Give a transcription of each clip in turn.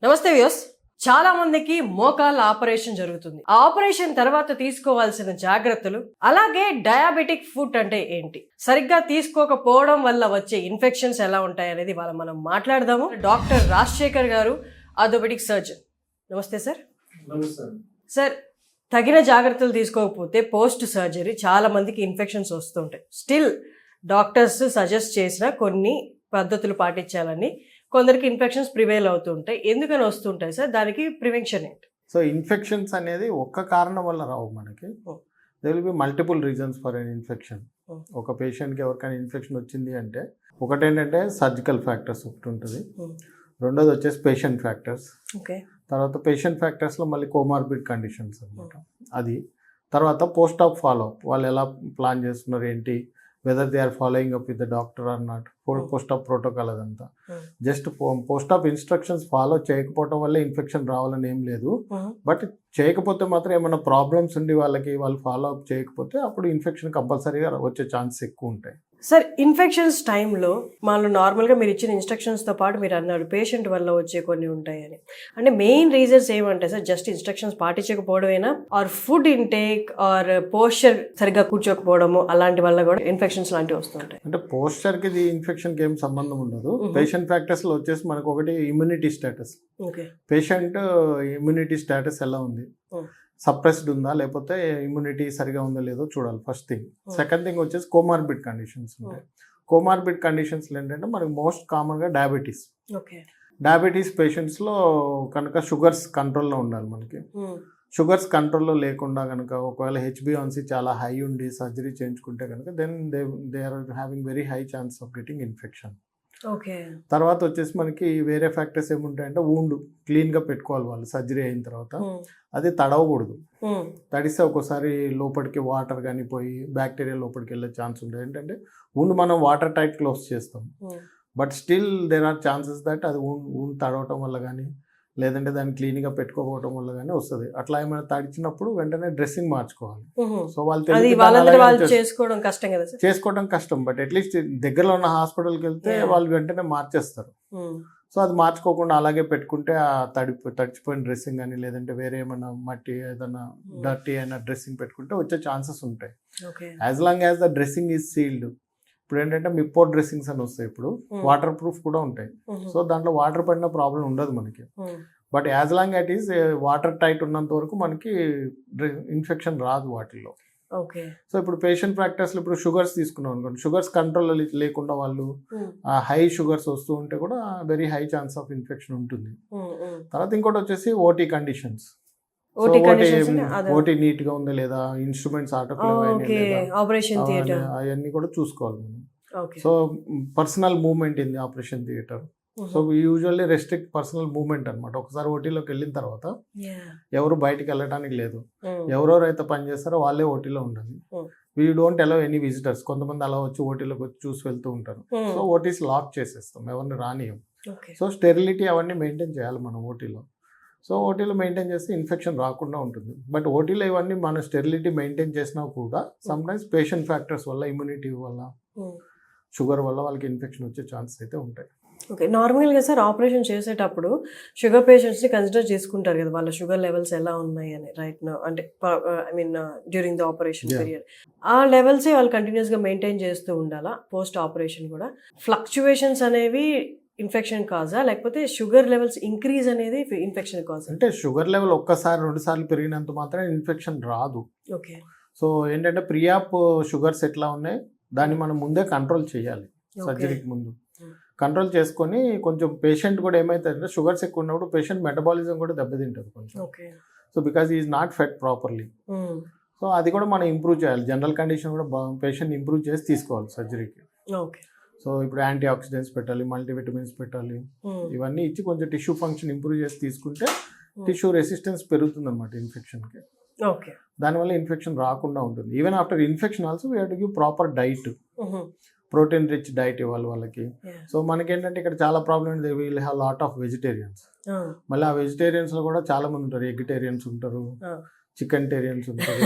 నమస్తే వ్యూస్. చాలా మందికి మోకాళ్ళ ఆపరేషన్ జరుగుతుంది. ఆ ఆపరేషన్ తర్వాత తీసుకోవాల్సిన జాగ్రత్తలు, అలాగే డయాబెటిక్ ఫుడ్ అంటే ఏంటి, సరిగ్గా తీసుకోకపోవడం వల్ల వచ్చే ఇన్ఫెక్షన్స్ ఎలా ఉంటాయి అనేది ఇవాళ మనం మాట్లాడదాము. డాక్టర్ రాజశేఖర్ గారు, ఆర్థోపెడిక్ సర్జన్. నమస్తే సార్. సార్, తగిన జాగ్రత్తలు తీసుకోకపోతే పోస్ట్ సర్జరీ చాలా మందికి ఇన్ఫెక్షన్స్ వస్తుంటాయి. స్టిల్ డాక్టర్స్ సజెస్ట్ చేసిన కొన్ని పద్ధతులు పాటించాలని, కొందరికి ఇన్ఫెక్షన్స్ ప్రివేల్ అవుతుంటాయి. ఎందుకని వస్తుంటాయి సార్? దానికి ప్రివెన్షన్ ఏంటి? సో ఇన్ఫెక్షన్స్ అనేది ఒక్క కారణం వల్ల రావు మనకి. They will be multiple reasons for an infection. ఒక పేషెంట్కి ఎవరికైనా ఇన్ఫెక్షన్ వచ్చింది అంటే ఒకటేంటంటే సర్జికల్ ఫ్యాక్టర్స్ ఒకటి ఉంటుంది, రెండోది వచ్చేసి పేషెంట్ ఫ్యాక్టర్స్, తర్వాత పేషెంట్ ఫ్యాక్టర్స్లో మళ్ళీ కోమార్బిడ్ కండిషన్స్ అనమాట. అది తర్వాత పోస్ట్ ఆప్ ఫాలో అప్, వాళ్ళు ఎలా ప్లాన్ చేస్తున్నారు ఏంటి, whether they are following up with the doctor or not, post op protocol అదంతా. Just post op instructions follow చేయకపోవడం వల్ల ఇన్ఫెక్షన్ రావాలని ఏం లేదు. బట్ చేయకపోతే మాత్రం ఏమైనా ప్రాబ్లమ్స్ ఉండి వాళ్ళు ఫాలో అప్ చేయకపోతే అప్పుడు ఇన్ఫెక్షన్ కంపల్సరీగా వచ్చే ఛాన్సెస్ ఎక్కువ ఉంటాయి. సార్, ఇన్ఫెక్షన్స్ టైంలో మనం నార్మల్గా మీరు ఇచ్చిన ఇన్స్ట్రక్షన్స్తో పాటు మీరు అన్నారు పేషెంట్ వల్ల వచ్చే కొన్ని ఉంటాయని. అంటే మెయిన్ రీజన్స్ ఏమంటాయి సార్? జస్ట్ ఇన్స్ట్రక్షన్స్ పాటించకపోవడమేనా, or food intake or posture సరిగ్గా కూర్చోకపోవడము అలాంటి వల్ల కూడా ఇన్ఫెక్షన్స్ లాంటివి వస్తుంటాయి? అంటే పోస్చర్కి ఇది ఇన్ఫెక్షన్కి ఏం సంబంధం ఉండదు. పేషెంట్ ఫ్యాక్టర్స్లో వచ్చేసి మనకు ఒకటి immunity status. Patient immunity status ఎలా ఉంది, సప్రెస్డ్ ఉందా లేకపోతే ఇమ్యూనిటీ సరిగా ఉందో లేదో చూడాలి ఫస్ట్ థింగ్. సెకండ్ థింగ్ వచ్చేసి కోమార్బిడ్ కండిషన్స్ ఉంటాయి. కోమార్బిడ్ కండిషన్స్లో ఏంటంటే మనకి మోస్ట్ కామన్గా డయాబెటీస్ పేషెంట్స్లో కనుక షుగర్స్ కంట్రోల్లో ఉండాలి మనకి. షుగర్స్ కంట్రోల్లో లేకుండా కనుక ఒకవేళ HbA1c చాలా హై ఉండి సర్జరీ చేయించుకుంటే కనుక then they are having very high chance of getting infection. తర్వాత వచ్చేసి మనకి వేరే ఫ్యాక్టర్స్ ఏముంటాయంటే వూండ్ క్లీన్గా పెట్టుకోవాలి వాళ్ళు సర్జరీ అయిన తర్వాత. అది తడవకూడదు. తడిస్తే ఒక్కోసారి లోపలికి వాటర్ కానీ పోయి బ్యాక్టీరియా లోపలికి వెళ్ళే ఛాన్స్ ఉంటుంది. ఏంటంటే వూండ్ మనం వాటర్ టైట్ క్లోజ్ చేస్తాం, but still there are chances that అది వూండ్ తడవటం వల్ల కానీ లేదంటే దాన్ని క్లీన్గా పెట్టుకోకపోవడం వల్ల కానీ వస్తుంది. అట్లా ఏమైనా తడిచినప్పుడు వెంటనే డ్రెస్సింగ్ మార్చుకోవాలి. సో వాళ్ళు చేసుకోవడం కష్టం, బట్ అట్లీస్ట్ దగ్గరలో ఉన్న హాస్పిటల్కి వెళ్తే వాళ్ళు వెంటనే మార్చేస్తారు. సో అది మార్చుకోకుండా అలాగే పెట్టుకుంటే ఆ తడిచిపోయిన డ్రెస్సింగ్ కానీ లేదంటే వేరే ఏమైనా మట్టి ఏదైనా డర్టీ అయినా డ్రెస్సింగ్ పెట్టుకుంటే వచ్చే ఛాన్సెస్ ఉంటాయి. As long as the dressing is sealed. ఇప్పుడు ఏంటంటే మిప్పోర్ డ్రెస్సింగ్స్ అని వస్తాయి, ఇప్పుడు వాటర్ ప్రూఫ్ కూడా ఉంటాయి. సో దాంట్లో వాటర్ పడిన ప్రాబ్లం ఉండదు మనకి. But as long at is water tight ఉన్నంత వరకు మనకి ఇన్ఫెక్షన్ రాదు వాటిల్లో. సో ఇప్పుడు పేషెంట్ ప్రాక్టీస్లో ఇప్పుడు షుగర్స్ తీసుకున్నాం అనుకోండి, షుగర్స్ కంట్రోల్లో లేకుండా వాళ్ళు హై షుగర్స్ వస్తూ ఉంటే కూడా very high chance of infection ఉంటుంది. తర్వాత ఇంకోటి వచ్చేసి ఓటీ కండిషన్స్. ఓటీ నీట్ గా ఉందా లేదా, ఇన్స్ట్రుమెంట్స్ అవన్నీ కూడా చూసుకోవాలి మనం. So personal movement in the operation theatre. So usually restrict personal movement అనమాట. ఒకసారి ఓటీలోకి వెళ్ళిన తర్వాత ఎవరు బయటికి వెళ్ళడానికి లేదు. ఎవరెవరైతే పని చేస్తారో వాళ్ళే ఓటీలో ఉండాలి. We don't allow any visitors. కొంతమంది అలా వచ్చి ఓటీలోకి వచ్చి చూసి వెళ్తూ ఉంటారు. సో ఓటీస్ లాక్ చేసేస్తాం, ఎవరిని రానియం. సో స్టెరిలిటీ అవన్నీ మెయింటైన్ చేయాలి మనం ఓటీలో. సో ఓటీలో మెయింటైన్ చేస్తే ఇన్ఫెక్షన్ రాకుండా ఉంటుంది. బట్ ఓటీలో ఇవన్నీ మనం స్టెరిలిటీ మెయింటైన్ చేసినా కూడా సమ్టైమ్స్ పేషెంట్ ఫ్యాక్టర్స్ వల్ల, ఇమ్యూనిటీ వల్ల, షుగర్ వల్ల వాళ్ళకి ఇన్ఫెక్షన్ వచ్చే ఛాన్సెస్ అయితే ఉంటాయి. ఓకే, నార్మల్గా సార్ ఆపరేషన్ చేసేటప్పుడు షుగర్ పేషెంట్స్ని కన్సిడర్ చేసుకుంటారు కదా, వాళ్ళ షుగర్ లెవెల్స్ ఎలా ఉన్నాయి అని రైట్ నా, అంటే I mean during the operation period ఆ లెవెల్సే వాళ్ళు కంటిన్యూస్గా మెయింటైన్ చేస్తూ ఉండాలా? పోస్ట్ ఆపరేషన్ కూడా ఫ్లక్చువేషన్స్ అనేవి ఇన్ఫెక్షన్ కాజా, లేకపోతే షుగర్ లెవెల్స్ ఇంక్రీజ్ అనేది ఇన్ఫెక్షన్ కాజ్? అంటే షుగర్ లెవెల్ ఒక్కసారి 2 సార్లు పెరిగినంత మాత్రం ఇన్ఫెక్షన్ రాదు. ఓకే. సో ఏంటంటే ప్రియాప్ షుగర్స్ ఎట్లా ఉన్నాయి దాన్ని మనం ముందే కంట్రోల్ చేయాలి. సర్జరీకి ముందు కంట్రోల్ చేసుకొని కొంచెం పేషెంట్ కూడా ఏమవుతుందంటే షుగర్స్ ఎక్కువ ఉన్నప్పుడు పేషెంట్ మెటబాలిజం కూడా దెబ్బతింటుంది కొంచెం. So because is not fed properly. So అది కూడా మనం ఇంప్రూవ్ చేయాలి. జనరల్ కండిషన్ కూడా పేషెంట్ ఇంప్రూవ్ చేసి తీసుకోవాలి సర్జరీకి. ఓకే. సో ఇప్పుడు యాంటీ ఆక్సిడెంట్స్ పెట్టాలి, మల్టీవిటమిన్స్ పెట్టాలి, ఇవన్నీ ఇచ్చి కొంచెం టిష్యూ ఫంక్షన్ ఇంప్రూవ్ చేసి తీసుకుంటే టిష్యూ రెసిస్టెన్స్ పెరుగుతుంది అనమాట ఇన్ఫెక్షన్కి. ఓకే. దానివల్ల ఇన్ఫెక్షన్ రాకుండా ఉంటుంది. Even after infection also we have to give proper diet, protein rich diet ఇవ్వాలి వాళ్ళకి. సో మనకేంటంటే ఇక్కడ చాలా ప్రాబ్లమ్ ఉంది, we'll have lot of vegetarians. మళ్ళీ ఆ వెజిటేరియన్స్లో కూడా చాలా మంది ఉంటారు, ఎగ్టేరియన్స్ ఉంటారు, చికెన్టేరియన్స్ ఉంటారు.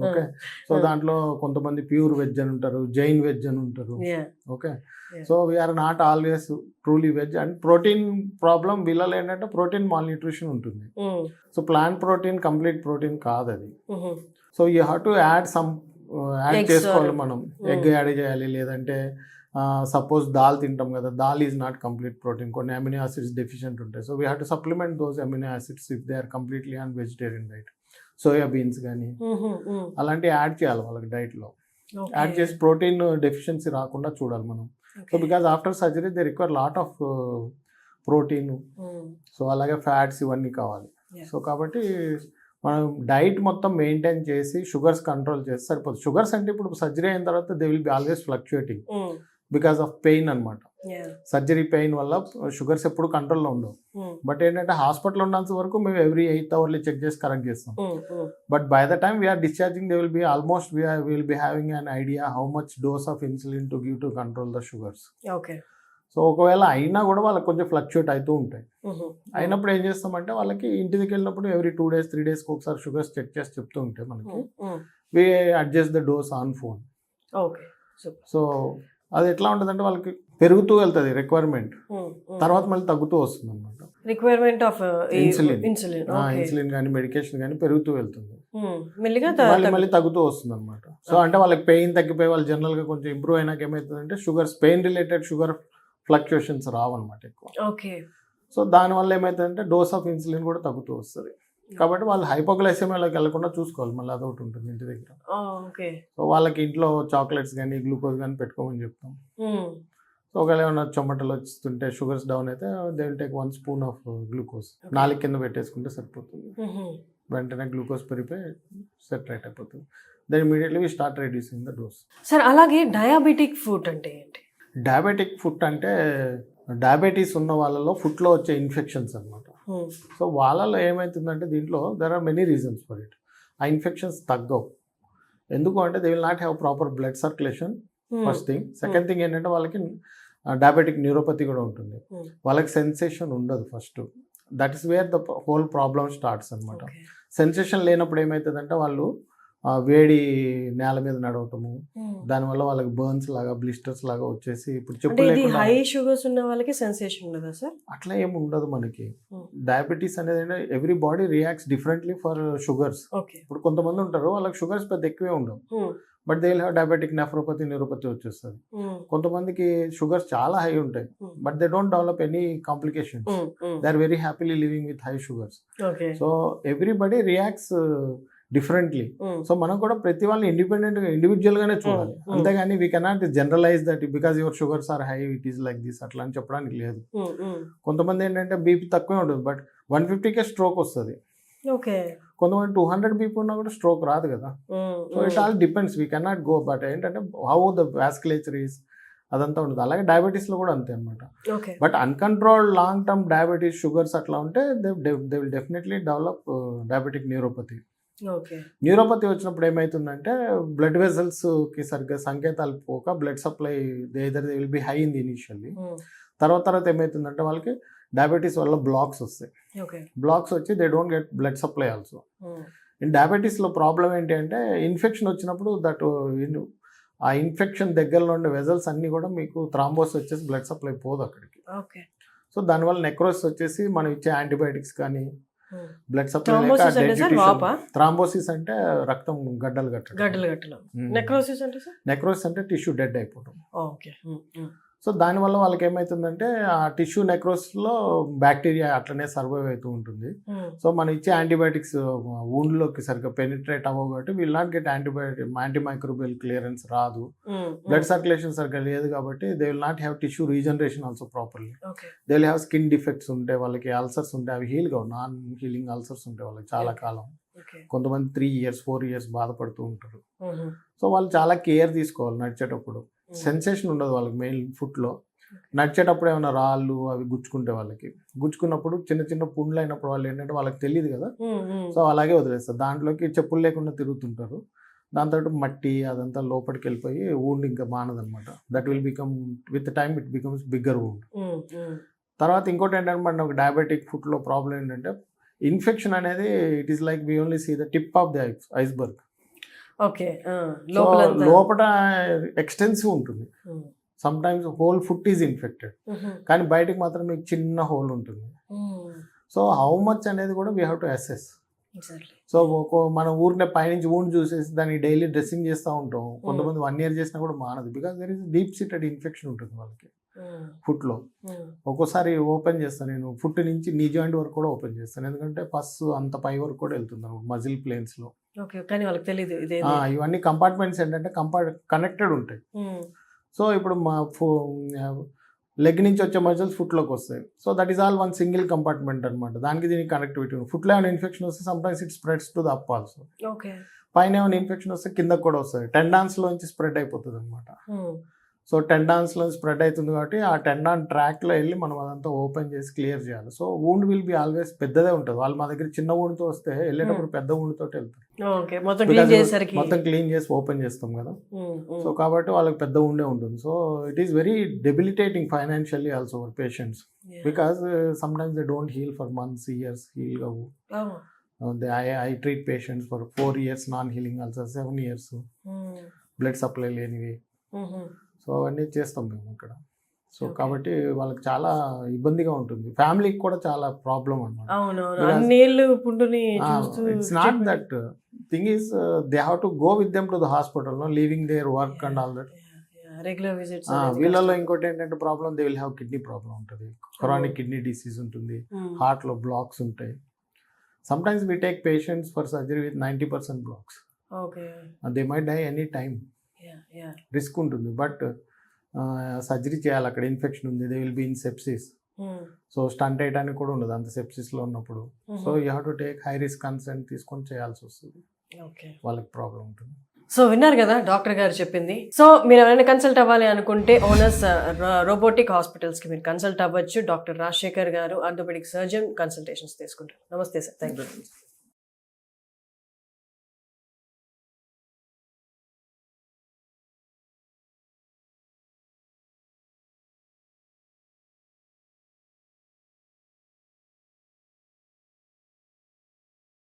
ఓకే, సో దాంట్లో కొంతమంది ప్యూర్ వెజ్ అని ఉంటారు, జైన్ వెజ్ అని ఉంటారు. Okay, so we're not always truly veg. And protein problem వీళ్ళలో ఏంటంటే ప్రోటీన్ మాల్ న్యూట్రిషన్ ఉంటుంది. So plant protein complete protein కాదు అది. So you have to add some యాడ్ చేసుకోవాలి మనం. ఎగ్ యాడ్ చేయాలి, లేదంటే సపోజ్ దాల్ తింటాం కదా, dal is not complete protein, కొన్ని అమినో యాసిడ్స్ డెఫిషియెంట్ ఉంటాయి. So we have to supplement those amino acids if they are completely on vegetarian diet. Soya beans కానీ అలాంటివి యాడ్ చేయాలి వాళ్ళకి డైట్లో. యాడ్ చేసి ప్రోటీన్ డెఫిషియన్సీ రాకుండా చూడాలి మనం. So because after surgery they require lot of protein, so అలాగే ఫ్యాట్స్ ఇవన్నీ కావాలి. సో కాబట్టి మనం డైట్ మొత్తం మెయింటైన్ చేసి షుగర్స్ కంట్రోల్ చేస్తే సరిపోతుంది. షుగర్స్ అంటే ఇప్పుడు సర్జరీ అయిన తర్వాత they will be always fluctuating because of pain అనమాట. సర్జరీ పెయిన్ వల్ల షుగర్స్ ఎప్పుడు కంట్రోల్లో ఉండవు. బట్ ఏంటంటే హాస్పిటల్ ఉన్నంత వరకు మేము ఎవ్రీ 8 hours చెక్ చేసి కరెక్ట్ చేస్తాం. But by the time we're discharging they will be almost will be having an idea how much dose of insulin to give to control the sugars. So ఒకవేళ అయినా కూడా వాళ్ళకి కొంచెం fluctuate అవుతూ ఉంటాయి. అయినప్పుడు ఏం చేస్తామంటే వాళ్ళకి ఇంటికి వెళ్ళినప్పుడు ఎవ్రీ 2 days 3 days ఒకసారి షుగర్స్ చెక్ చేసి చెప్తూ ఉంటే మనకి we adjust the dose on phone. So అది ఎట్లా ఉంటుందంటే వాళ్ళకి పెరుగుతూ వెళ్తుంది రిక్వైర్మెంట్, తర్వాత మళ్ళీ తగ్గుతూ వస్తుంది అనమాట. రిక్వైర్మెంట్ ఆఫ్ ఇన్సులిన్ కానీ మెడికేషన్ కానీ పెరుగుతూ వెళ్తుంది, మళ్ళీ తగ్గుతూ వస్తుంది అనమాట. సో అంటే వాళ్ళకి పెయిన్ తగ్గిపోయి వాళ్ళు జనరల్ గా కొంచెం ఇంప్రూవ్ అయినాక ఏమవుతుందంటే sugars pain related sugar fluctuations రావన్నమాట ఎక్కువ. సో దానివల్ల ఏమవుతుందంటే డోస్ ఆఫ్ ఇన్సులిన్ కూడా తగ్గుతూ వస్తుంది. కాబట్టి వాళ్ళు హైపోగ్లైసెమియాలోకి వెళ్ళకుండా చూసుకోవాలి. మళ్ళీ అదొకటి ఉంటుంది ఇంటి దగ్గర. సో వాళ్ళకి ఇంట్లో చాక్లెట్స్ కానీ గ్లూకోజ్ కానీ పెట్టుకోమని చెప్తాం. సో ఒకవేళ ఏమైనా చెమటలు వస్తుంటే షుగర్స్ డౌన్ అయితే they will take 1 spoon of glucose నాలుగు కింద పెట్టేసుకుంటే సరిపోతుంది. వెంటనే గ్లూకోజ్ పెరిగిపోయి సెట్ రైట్ అయిపోతుంది. Then immediately we start reducing the dose. Sir అలాగే డయాబెటిక్ ఫుడ్ అంటే ఏంటి? డయాబెటిక్ ఫుడ్ అంటే డయాబెటీస్ ఉన్న వాళ్ళలో ఫుడ్లో వచ్చే ఇన్ఫెక్షన్స్ అనమాట. సో వాళ్ళలో ఏమవుతుందంటే దీంట్లో there are many reasons for it. ఆ ఇన్ఫెక్షన్స్ తగ్గవు. ఎందుకు అంటే they will not have proper blood circulation first thing. Second thing ఏంటంటే వాళ్ళకి డయాబెటిక్ న్యూరోపతి కూడా ఉంటుంది. వాళ్ళకి సెన్సేషన్ ఉండదు first. That is where the whole problem starts అనమాట. సెన్సేషన్ లేనప్పుడు ఏమవుతుందంటే వాళ్ళు వేడి నేల మీద నడవటము, దానివల్ల వాళ్ళకి బర్న్స్ లాగా బ్లిస్టర్స్ లాగా వచ్చేసి ఇప్పుడు చెప్పులు హై షుగర్స్ ఉన్న వాళ్ళకి సెన్సేషన్ ఉండదా సార్? అట్లా ఏమి ఉండదు మనకి. డయాబెటీస్ అనేది every body reacts differently for sugars. ఇప్పుడు కొంతమంది ఉంటారు వాళ్ళకి షుగర్స్ పెద్ద ఎక్కువే ఉండవు, but they will have diabetic nephropathy neuropathy వచ్చేస్తుంది. కొంతమందికి షుగర్స్ చాలా హై ఉంటాయి but they don't develop any complications. They are very happily living with high sugars. So everybody reacts differently. So మనం కూడా ప్రతి వాళ్ళని ఇండివిజువల్ గానే చూడాలి, అంతేగాని we cannot generalise that because your sugars are high it is like this అట్లా అని చెప్పడానికి లేదు. కొంతమంది ఏంటంటే బీపీ తక్కువే ఉంటుంది బట్ 150 స్ట్రోక్ వస్తుంది. కొంతమంది 200 బీపీ ఉన్నా కూడా స్ట్రోక్ రాదు కదా. So it all depends, we cannot go. But ఏంటంటే హౌ ద వాస్కులేచర్ ఈస్ అదంతా ఉంటుంది. అలాగే డయాబెటీస్లో కూడా అంతే అనమాట. But uncontrolled long term diabetes sugars అట్లా ఉంటే they will definitely develop diabetic neuropathy. Neuropathy వచ్చినప్పుడు ఏమవుతుందంటే బ్లడ్ వెజల్స్కి సరిగ్గా సంకేతాలు పోక blood supply they will B high in the initially. తర్వాత ఏమవుతుందంటే వాళ్ళకి డయాబెటీస్ వల్ల బ్లాక్స్ వస్తాయి. బ్లాక్స్ వచ్చి they don't get blood supply also. In డయాబెటీస్లో problem ఏంటి అంటే ఇన్ఫెక్షన్ వచ్చినప్పుడు దట్ ఆ ఇన్ఫెక్షన్ దగ్గరలో ఉండే వెజల్స్ అన్నీ కూడా మీకు థ్రాంబోస్ వచ్చేసి బ్లడ్ సప్లై పోదు అక్కడికి. సో దానివల్ల నెక్రోసిస్ వచ్చేసి మనం ఇచ్చే యాంటీబయాటిక్స్ కానీ బ్లడ్ సప్లై థ్రాంబోసిస్ అంటే రక్తం గడ్డలు కట్టడం. నెక్రోసిస్ అంటే టిష్యూ డెడ్ అయిపోవడం. సో దానివల్ల వాళ్ళకి ఏమవుతుందంటే ఆ టిష్యూ నెక్రోసిస్లో బ్యాక్టీరియా అట్లనే సర్వైవ్ అవుతూ ఉంటుంది. సో మనం ఇచ్చే యాంటీబయాటిక్స్ వూండ్లోకి సరిగ్గా పెనిట్రేట్ అవ్వవు కాబట్టి will not get antimicrobial clearance రాదు. బ్లడ్ సర్క్యులేషన్ సరిగ్గా లేదు కాబట్టి they will not have tissue regeneration also properly. They will have skin defects ఉంటాయి, వాళ్ళకి అల్సర్స్ ఉంటాయి, అవి హీల్ కావు, నాన్ హీలింగ్ అల్సర్స్ ఉంటాయి వాళ్ళకి చాలా కాలం. కొంతమంది 3 years 4 years బాధపడుతూ ఉంటారు. సో వాళ్ళు చాలా కేర్ తీసుకోవాలి నడిచేటప్పుడు. సెన్సేషన్ ఉండదు వాళ్ళకి మెయిన్ ఫుట్లో. నడిచేటప్పుడు ఏమైనా రాళ్ళు అవి గుచ్చుకున్నప్పుడు చిన్న చిన్న పుండ్లు అయినప్పుడు వాళ్ళు ఏంటంటే వాళ్ళకి తెలియదు కదా, సో అలాగే వదిలేస్తారు. దాంట్లోకి చెప్పులు లేకుండా తిరుగుతుంటారు. దాంతో మట్టి అదంతా లోపలికి వెళ్ళిపోయి వూండ్ ఇంకా మానదనమాట. That will become with time it becomes bigger wound. తర్వాత ఇంకోటి ఏంటంటే మన డయాబెటిక్ ఫుడ్లో ప్రాబ్లం ఏంటంటే ఇన్ఫెక్షన్ అనేది it is like we only see the tip of the iceberg. Okay. So లోపల ఎక్స్టెన్సివ్ ఉంటుంది. Sometimes whole foot is infected, కానీ బయటకు మాత్రం మీకు చిన్న హోల్ ఉంటుంది. సో హౌ మచ్ అనేది కూడా we have to assess. So మనం ఊరినే పైనుంచి ఊండి చూసేసి దాన్ని డైలీ డ్రెస్సింగ్ చేస్తూ ఉంటాం. కొంతమంది 1 year చేసినా కూడా మానదు, because there is deep seated infection ఉంటుంది వాళ్ళకి ఫుట్లో. ఒక్కోసారి ఓపెన్ చేస్తాను నేను, ఫుట్ నుంచి నీ జాయింట్ వరకు కూడా ఓపెన్ చేస్తాను, ఎందుకంటే పస్ అంత పై వరకు కూడా వెళ్తుంది మజిల్ ప్లేన్స్లో. కానీ వాళ్ళకి తెలియదు ఇవన్నీ కంపార్ట్మెంట్స్ ఏంటంటే కనెక్టెడ్ ఉంటాయి. సో ఇప్పుడు మా లెగ్ నుంచి వచ్చే మజిల్స్ ఫుట్లోకి వస్తాయి. So that is all one single compartment అనమాట. దానికి దీనికి కనెక్టివిటీ ఉంది. ఫుట్లో ఏమైనా ఇన్ఫెక్షన్ వస్తే sometimes it spreads to the up also. పైన ఏమైనా ఇన్ఫెక్షన్ వస్తే కిందకు కూడా వస్తుంది, టెండాన్స్లోంచి స్ప్రెడ్ అయిపోతుంది అనమాట. సో టెండాన్స్లో స్ప్రెడ్ అవుతుంది కాబట్టి ఆ టెండాన్ ట్రాక్లో వెళ్ళి మనం అదంతా ఓపెన్ చేసి క్లియర్ చేయాలి. So wound will be always పెద్దదే ఉంటుంది. వాళ్ళు మా దగ్గర చిన్న వూండ్తో వస్తే వెళ్ళేటప్పుడు పెద్ద వూండ్తో వెళ్తారు, మొత్తం క్లీన్ చేసి ఓపెన్ చేస్తాం కదా. సో కాబట్టి వాళ్ళకి పెద్ద ఉండే ఉంటుంది. So it is very debilitating financially also for patients, because sometimes they don't heal for months, years, heal కావు. I treat patients for 4 years non-healing ulcers, 7 years blood supply లేనివి. సో అవన్నీ చేస్తాం మేము ఇక్కడ. సో కాబట్టి వాళ్ళకి చాలా ఇబ్బందిగా ఉంటుంది, ఫ్యామిలీకి కూడా చాలా ప్రాబ్లం అనమాట. It's not that thing is they have to go with them to the hospital, leaving their work and all that. వీళ్ళలో ఇంకోటి ఏంటంటే problem, they will have kidney problem ఉంటుంది, క్రానిక్ కిడ్నీ డిసీజ్ ఉంటుంది, హార్ట్లో బ్లాక్స్ ఉంటాయి. Sometimes we take patients for surgery with 90% blocks. They might die any time. Risk ఉంటుంది, but surgery చేయాలి. అక్కడ ఇన్ఫెక్షన్ ఉంది, they will be in sepsis. So stent వేయడానికి కూడా ఉండదు అంత సెప్సిస్లో ఉన్నప్పుడు. So you have to take high risk consent తీసుకొని చేయాల్సి వస్తుంది, వాళ్ళకి ప్రాబ్లం ఉంటుంది. సో విన్నారు కదా డాక్టర్ గారు చెప్పింది. సో మీరు ఎవరైనా కన్సల్ట్ అవ్వాలి అనుకుంటే ఓనర్స్ రోబోటిక్ హాస్పిటల్స్కి మీరు కన్సల్ట్ అవ్వచ్చు. డాక్టర్ రాజశేఖర్ గారు ఆర్థోపెడిక్ సర్జన్, కన్సల్టేషన్స్ తీసుకుంటారు. నమస్తే సార్, థ్యాంక్ యూ.